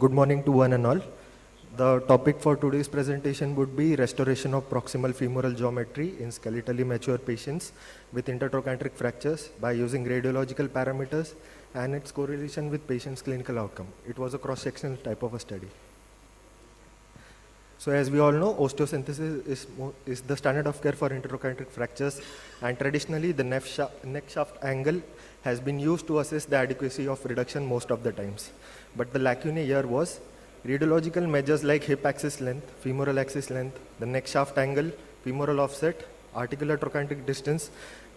Good morning to one and all. The topic for today's presentation would be restoration of proximal femoral geometry in skeletally mature patients with intertrochanteric fractures by using radiological parameters and its correlation with patient's clinical outcome. It was a cross-sectional type of a study. So as we all know, osteosynthesis is the standard of care for intertrochanteric fractures, and traditionally the neck shaft angle has been used to assess the adequacy of reduction most of the times. But the lacuna here was radiological measures like hip axis length, femoral axis length, the neck shaft angle, femoral offset, articular trochanteric distance.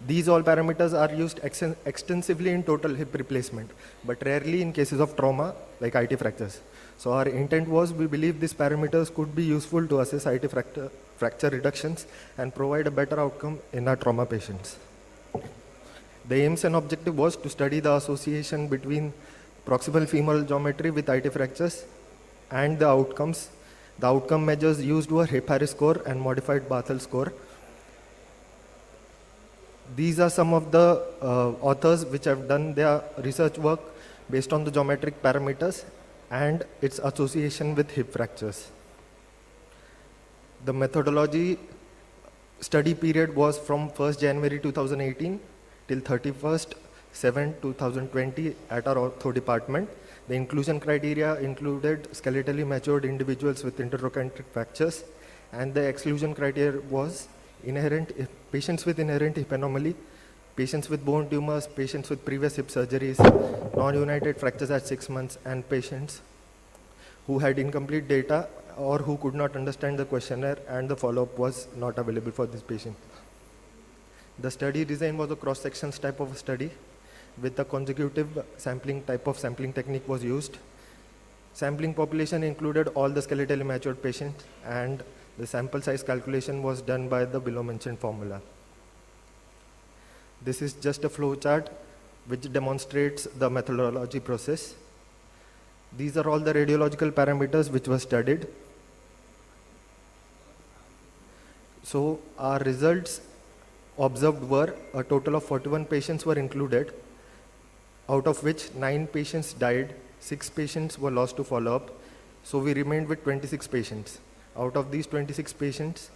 These all parameters are used extensively in total hip replacement, but rarely in cases of trauma like IT fractures. So our intent was, we believe these parameters could be useful to assess IT fracture reductions and provide a better outcome in our trauma patients. The aims and objective was to study the association between proximal femoral geometry with IT fractures and the outcomes. The outcome measures used were hip Harris score and modified Barthel score. These are some of the authors which have done their research work based on the geometric parameters and its association with hip fractures. The methodology study period was from 1st January 2018 till 31st/7/2020 at our ortho department. The inclusion criteria included skeletally matured individuals with intertrochanteric fractures, and the exclusion criteria was patients with inherent hip anomaly, patients with bone tumors, patients with previous hip surgeries, non-united fractures at 6 months, and patients who had incomplete data or who could not understand the questionnaire and the follow-up was not available for this patient. The study design was a cross-section type of a study with a consecutive sampling type of sampling technique was used. Sampling population included all the skeletally matured patients, and the sample size calculation was done by the below mentioned formula. This is just a flow chart which demonstrates the methodology process. These are all the radiological parameters which were studied. So our results observed were a total of 41 patients were included, out of which 9 patients died, 6 patients were lost to follow-up. So we remained with 26 patients. Out of these 26 patients,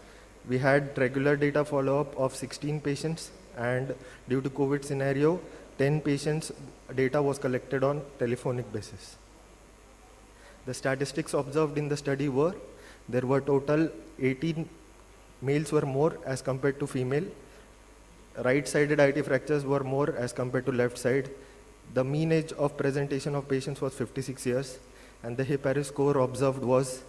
we had regular data follow-up of 16 patients, and due to COVID scenario, 10 patients data was collected on telephonic basis. The statistics observed in the study were, there were total 18 males were more as compared to female. Right-sided IT fractures were more as compared to left side. The mean age of presentation of patients was 56 years, and the hip Harris score observed was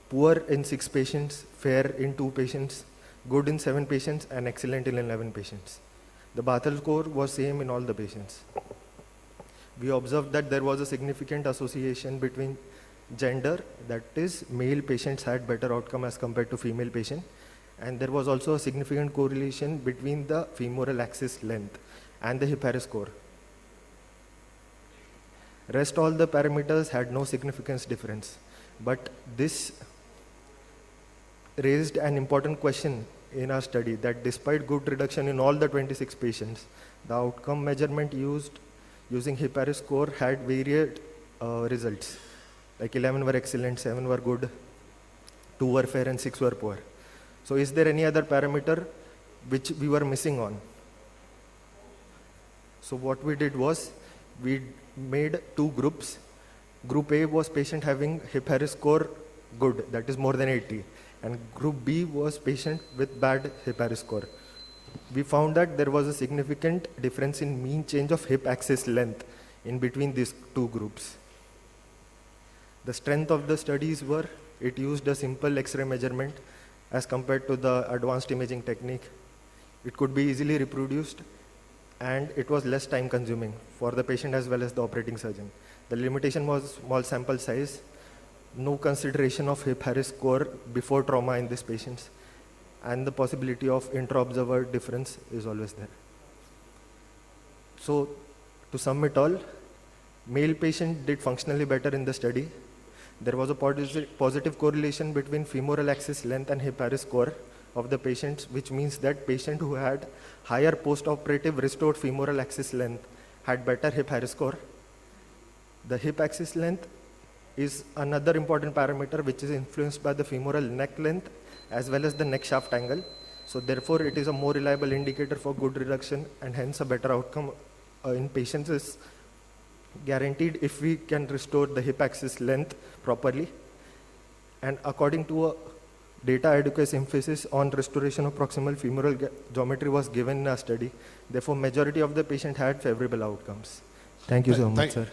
poor in 6 patients, fair in 2 patients, good in 7 patients, and excellent in 11 patients. The Barthel score was same in all the patients. We observed that there was a significant association between gender, that is, male patients had better outcome as compared to female patient, and there was also a significant correlation between the femoral axis length and the hip Harris score. Rest all the parameters had no significance difference, but this raised an important question in our study, that despite good reduction in all the 26 patients, the outcome measurement using hip Harris score had varied results. Like 11 were excellent, 7 were good, 2 were fair, and 6 were poor. So is there any other parameter which we were missing on? So what we did was, we made 2 groups. Group A was patient having hip Harris score good, that is more than 80. And group B was patient with bad hip Harris score. We found that there was a significant difference in mean change of hip axis length in between these 2 groups. The strength of the studies were, it used a simple X-ray measurement as compared to the advanced imaging technique. It could be easily reproduced, and it was less time consuming for the patient as well as the operating surgeon. The limitation was small sample size, no consideration of hip Harris score before trauma in these patients, and the possibility of intra-observer difference is always there. So to sum it all, male patient did functionally better in the study. There was a positive correlation between femoral axis length and hip Harris score of the patients, which means that patient who had higher post-operative restored femoral axis length had better hip Harris score. The hip axis length is another important parameter which is influenced by the femoral neck length as well as the neck shaft angle. So therefore, it is a more reliable indicator for good reduction, and hence a better outcome in patients is guaranteed if we can restore the hip axis length properly. And according to a data adequacy emphasis on restoration of proximal femoral geometry was given in our study. Therefore, majority of the patient had favorable outcomes. Thank you so much, sir.